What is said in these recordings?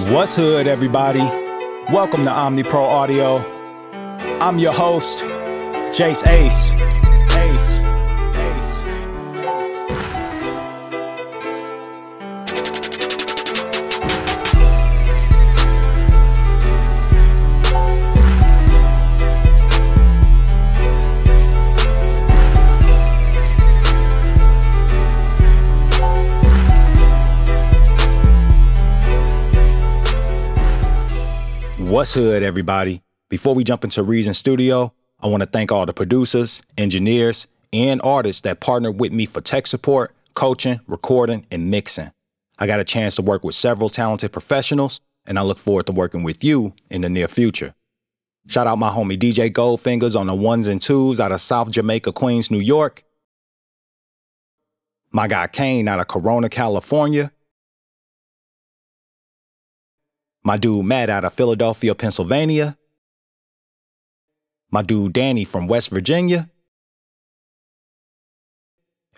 What's hood, everybody? Welcome to Omni Pro Audio. I'm your host, Jaceayce. What's hood, everybody? Before we jump into Reason Studio, I want to thank all the producers, engineers, and artists that partnered with me for tech support, coaching, recording, and mixing. I got a chance to work with several talented professionals, and I look forward to working with you in the near future. Shout out my homie DJ Goldfingers on the ones and twos out of South Jamaica, Queens, New York. My guy Kane out of Corona, California. My dude Matt out of Philadelphia, Pennsylvania. My dude Danny from West Virginia.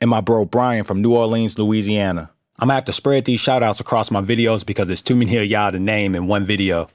And my bro Brian from New Orleans, Louisiana. I'm gonna have to spread these shoutouts across my videos because there's too many of y'all to name in one video.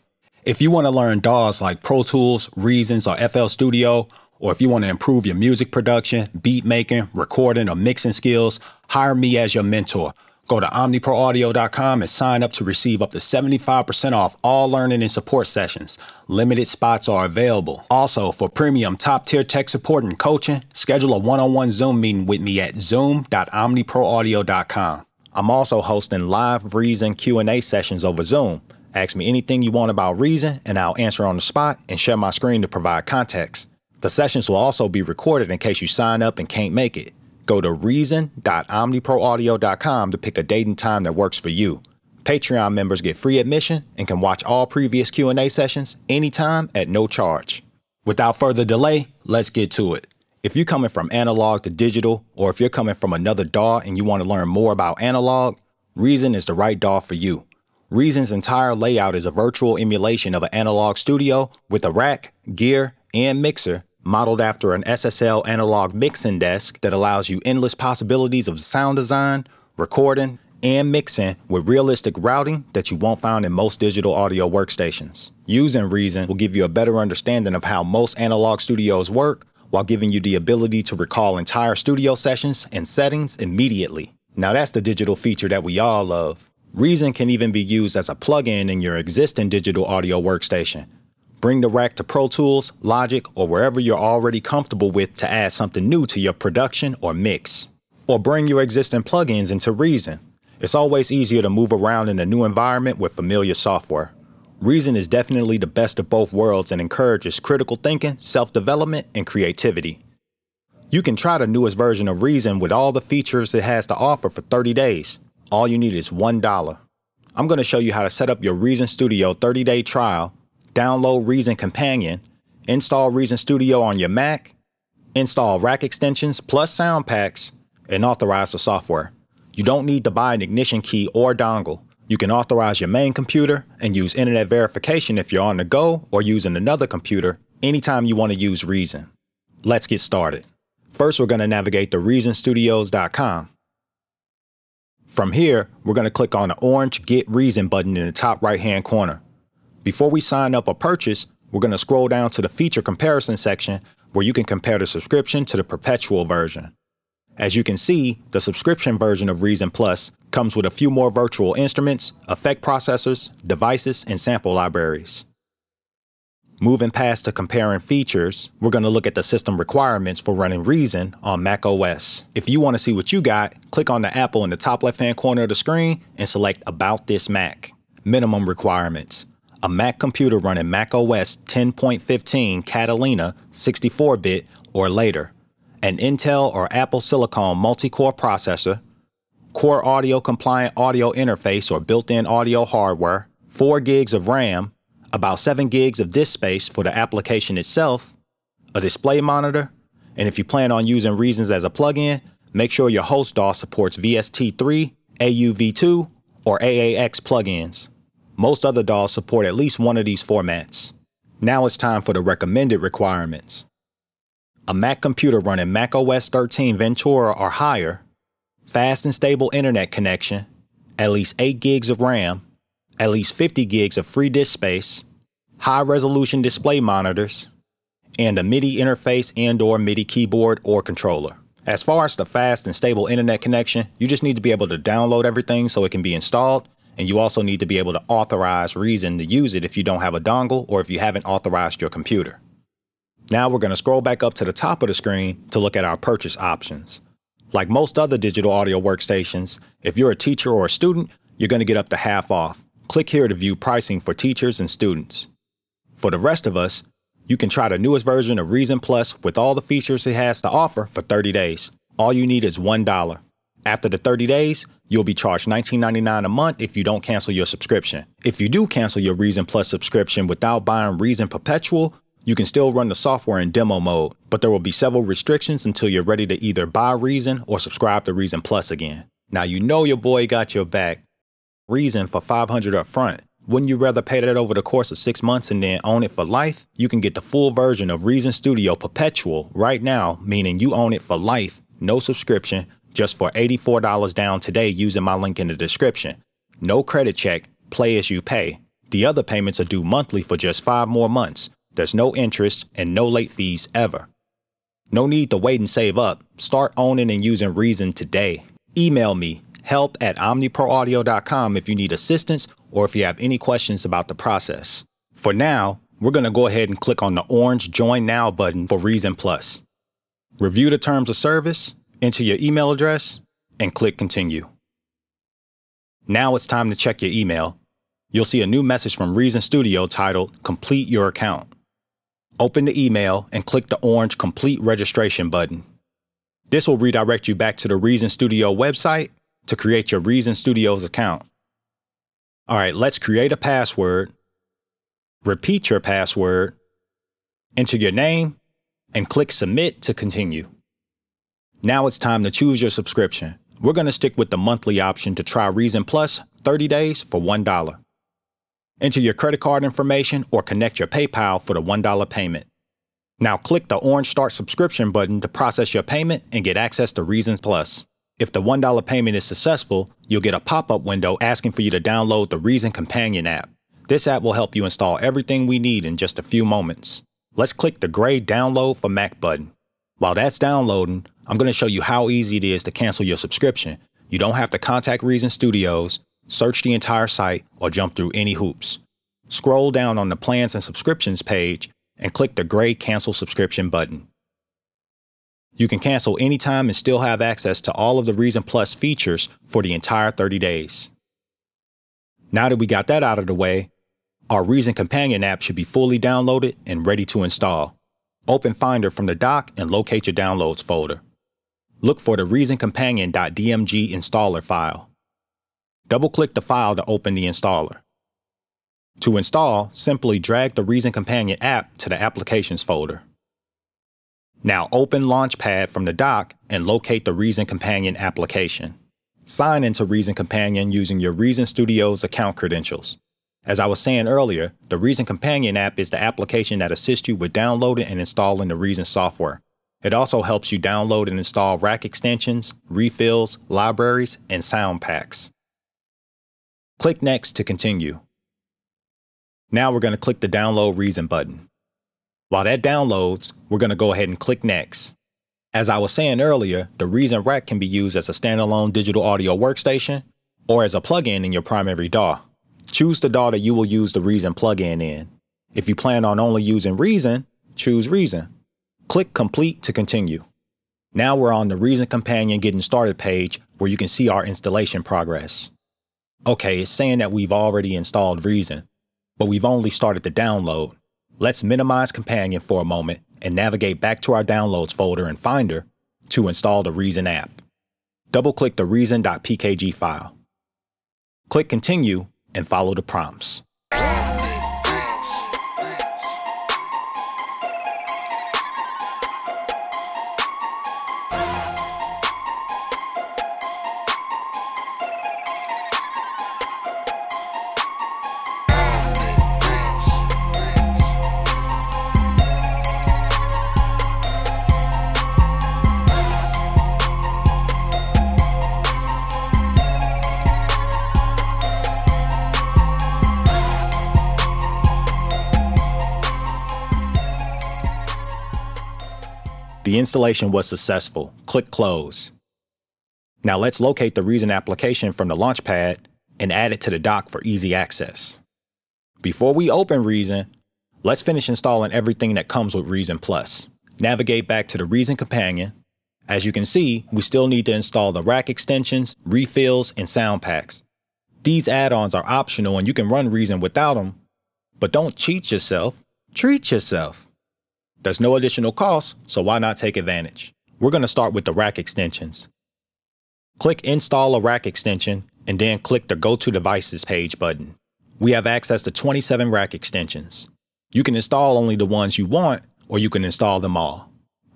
If you want to learn DAWs like Pro Tools, Reasons, or FL Studio, or if you want to improve your music production, beat making, recording, or mixing skills, hire me as your mentor. Go to omniproaudio.com and sign up to receive up to 75% off all learning and support sessions. Limited spots are available. Also, for premium top-tier tech support and coaching, schedule a one-on-one Zoom meeting with me at zoom.omniproaudio.com. I'm also hosting live Reason Q&A sessions over Zoom. Ask me anything you want about Reason, and I'll answer on the spot and share my screen to provide context. The sessions will also be recorded in case you sign up and can't make it. Go to reason.omniproaudio.com to pick a date and time that works for you. Patreon members get free admission and can watch all previous Q&A sessions anytime at no charge. Without further delay, let's get to it. If you're coming from analog to digital, or if you're coming from another DAW and you want to learn more about analog, Reason is the right DAW for you. Reason's entire layout is a virtual emulation of an analog studio with a rack, gear, and mixer modeled after an SSL analog mixing desk that allows you endless possibilities of sound design, recording, and mixing with realistic routing that you won't find in most digital audio workstations. Using Reason will give you a better understanding of how most analog studios work while giving you the ability to recall entire studio sessions and settings immediately. Now that's the digital feature that we all love. Reason can even be used as a plugin in your existing digital audio workstation. Bring the rack to Pro Tools, Logic, or wherever you're already comfortable with to add something new to your production or mix. Or bring your existing plugins into Reason. It's always easier to move around in a new environment with familiar software. Reason is definitely the best of both worlds and encourages critical thinking, self-development, and creativity. You can try the newest version of Reason with all the features it has to offer for 30 days. All you need is $1. I'm going to show you how to set up your Reason Studio 30-day trial, download Reason Companion, install Reason Studio on your Mac, install rack extensions plus sound packs, and authorize the software. You don't need to buy an ignition key or dongle. You can authorize your main computer and use internet verification if you're on the go or using another computer anytime you want to use Reason. Let's get started. First, we're going to navigate to reasonstudios.com. From here, we're going to click on the orange Get Reason button in the top right-hand corner. Before we sign up or purchase, we're going to scroll down to the feature comparison section where you can compare the subscription to the perpetual version. As you can see, the subscription version of Reason Plus comes with a few more virtual instruments, effect processors, devices, and sample libraries. Moving past to comparing features, we're going to look at the system requirements for running Reason on macOS. If you want to see what you got, click on the apple in the top left-hand corner of the screen and select About This Mac. Minimum requirements: a Mac computer running macOS 10.15 Catalina 64-bit or later, an Intel or Apple Silicon multi-core processor, Core Audio compliant audio interface or built-in audio hardware, 4 gigs of RAM, about 7 gigs of disk space for the application itself, a display monitor, and if you plan on using Reasons as a plugin, make sure your host DAW supports VST3, AUV2, or AAX plugins. Most other DAWs support at least one of these formats. Now it's time for the recommended requirements. A Mac computer running macOS 13 Ventura or higher, fast and stable internet connection, at least 8 gigs of RAM, at least 50 gigs of free disk space, high-resolution display monitors, and a MIDI interface and/or MIDI keyboard or controller. As far as the fast and stable internet connection, you just need to be able to download everything so it can be installed, and you also need to be able to authorize Reason to use it if you don't have a dongle or if you haven't authorized your computer. Now we're going to scroll back up to the top of the screen to look at our purchase options. Like most other digital audio workstations, if you're a teacher or a student, you're going to get up to half off. Click here to view pricing for teachers and students. For the rest of us, you can try the newest version of Reason Plus with all the features it has to offer for 30 days. All you need is $1. After the 30 days, you'll be charged $19.99 a month if you don't cancel your subscription. If you do cancel your Reason Plus subscription without buying Reason Perpetual, you can still run the software in demo mode, but there will be several restrictions until you're ready to either buy Reason or subscribe to Reason Plus again. Now you know your boy got your back. Reason for $500 up front. Wouldn't you rather pay that over the course of 6 months and then own it for life? You can get the full version of Reason Studio Perpetual right now, meaning you own it for life, no subscription, just for $84 down today using my link in the description. No credit check, play as you pay. The other payments are due monthly for just 5 more months. There's no interest and no late fees ever. No need to wait and save up. Start owning and using Reason today. Email me, help@omniproaudio.com if you need assistance or if you have any questions about the process. For now, we're going to go ahead and click on the orange Join Now button for Reason Plus. Review the terms of service, enter your email address, and click Continue. Now it's time to check your email. You'll see a new message from Reason Studio titled Complete Your Account. Open the email and click the orange Complete Registration button. This will redirect you back to the Reason Studio website to create your Reason Studios account. All right, let's create a password, repeat your password, enter your name, and click Submit to continue. Now it's time to choose your subscription. We're going to stick with the monthly option to try Reason Plus 30 days for $1. Enter your credit card information or connect your PayPal for the $1 payment. Now click the orange Start Subscription button to process your payment and get access to Reason Plus. If the $1 payment is successful, you'll get a pop-up window asking for you to download the Reason Companion app. This app will help you install everything we need in just a few moments. Let's click the gray Download for Mac button. While that's downloading, I'm going to show you how easy it is to cancel your subscription. You don't have to contact Reason Studios, search the entire site, or jump through any hoops. Scroll down on the Plans and Subscriptions page and click the gray Cancel Subscription button. You can cancel anytime and still have access to all of the Reason Plus features for the entire 30 days. Now that we got that out of the way, our Reason Companion app should be fully downloaded and ready to install. Open Finder from the dock and locate your Downloads folder. Look for the Reason Companion.dmg installer file. Double-click the file to open the installer. To install, simply drag the Reason Companion app to the Applications folder. Now open Launchpad from the dock and locate the Reason Companion application. Sign into Reason Companion using your Reason Studios account credentials. As I was saying earlier, the Reason Companion app is the application that assists you with downloading and installing the Reason software. It also helps you download and install rack extensions, refills, libraries, and sound packs. Click Next to continue. Now we're going to click the Download Reason button. While that downloads, we're going to go ahead and click Next. As I was saying earlier, the Reason Rack can be used as a standalone digital audio workstation or as a plugin in your primary DAW. Choose the DAW that you will use the Reason plugin in. If you plan on only using Reason, choose Reason. Click Complete to continue. Now we're on the Reason Companion Getting Started page where you can see our installation progress. Okay, it's saying that we've already installed Reason, but we've only started the download. Let's minimize Companion for a moment and navigate back to our Downloads folder in Finder to install the Reason app. Double-click the reason.pkg file. Click Continue and follow the prompts. The installation was successful. Click Close. Now let's locate the Reason application from the Launchpad and add it to the dock for easy access. Before we open Reason, let's finish installing everything that comes with Reason Plus. Navigate back to the Reason companion. As you can see, we still need to install the rack extensions, refills, and sound packs. These add-ons are optional and you can run Reason without them, but don't cheat yourself, treat yourself. There's no additional cost, so why not take advantage? We're going to start with the rack extensions. Click Install a Rack Extension and then click the Go to Devices page button. We have access to 27 rack extensions. You can install only the ones you want, or you can install them all.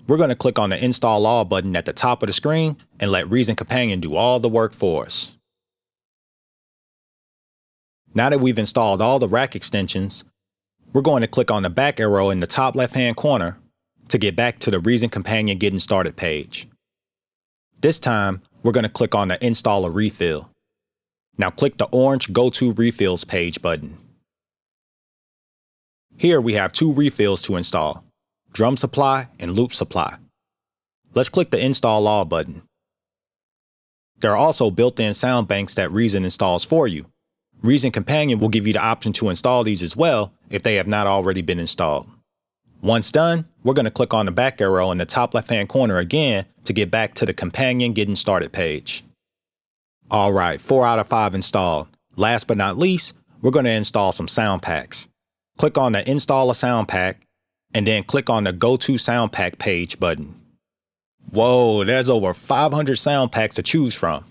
We're going to click on the Install All button at the top of the screen and let Reason Companion do all the work for us. Now that we've installed all the rack extensions, we're going to click on the back arrow in the top left-hand corner to get back to the Reason Companion Getting Started page. This time, we're going to click on the Install a Refill. Now click the orange Go to Refills page button. Here we have two refills to install, Drum Supply and Loop Supply. Let's click the Install All button. There are also built-in sound banks that Reason installs for you. Reason Companion will give you the option to install these as well if they have not already been installed. Once done, we're going to click on the back arrow in the top left-hand corner again to get back to the Companion Getting Started page. Alright, 4 out of 5 installed. Last but not least, we're going to install some sound packs. Click on the Install a Sound Pack and then click on the Go to Sound Pack page button. Whoa, there's over 500 sound packs to choose from.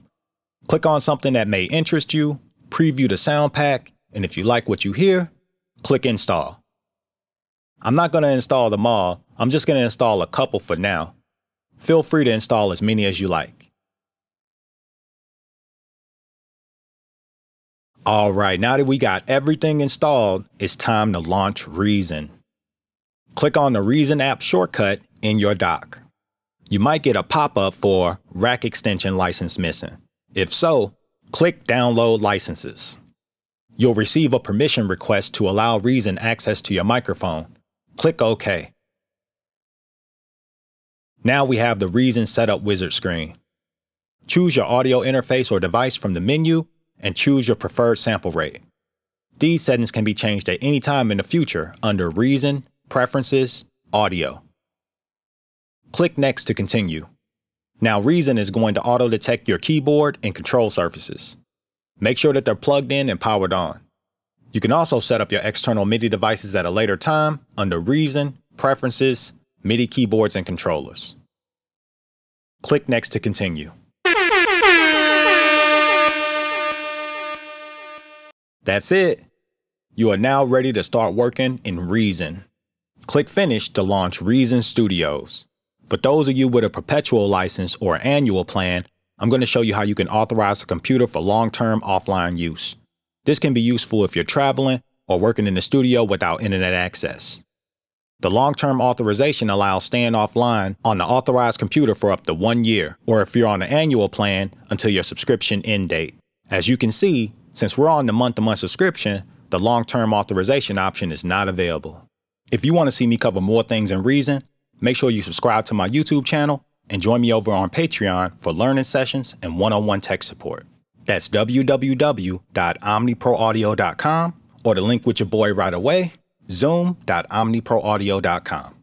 Click on something that may interest you, preview the sound pack, and if you like what you hear, click Install. I'm not going to install them all, I'm just going to install a couple for now. Feel free to install as many as you like. Alright, now that we got everything installed, it's time to launch Reason. Click on the Reason app shortcut in your dock. You might get a pop-up for Rack Extension License Missing. If so, click Download Licenses. You'll receive a permission request to allow Reason access to your microphone. Click OK. Now we have the Reason Setup Wizard screen. Choose your audio interface or device from the menu and choose your preferred sample rate. These settings can be changed at any time in the future under Reason, Preferences, Audio. Click Next to continue. Now Reason is going to auto-detect your keyboard and control surfaces. Make sure that they're plugged in and powered on. You can also set up your external MIDI devices at a later time under Reason, Preferences, MIDI keyboards and controllers. Click Next to continue. That's it. You are now ready to start working in Reason. Click Finish to launch Reason Studios. For those of you with a perpetual license or annual plan, I'm going to show you how you can authorize a computer for long-term offline use. This can be useful if you're traveling or working in the studio without internet access. The long-term authorization allows staying offline on the authorized computer for up to 1 year, or if you're on an annual plan, until your subscription end date. As you can see, since we're on the month-to-month subscription, the long-term authorization option is not available. If you want to see me cover more things in Reason, make sure you subscribe to my YouTube channel and join me over on Patreon for learning sessions and one-on-one tech support. That's www.omniproaudio.com or the link with your boy right away, zoom.omniproaudio.com.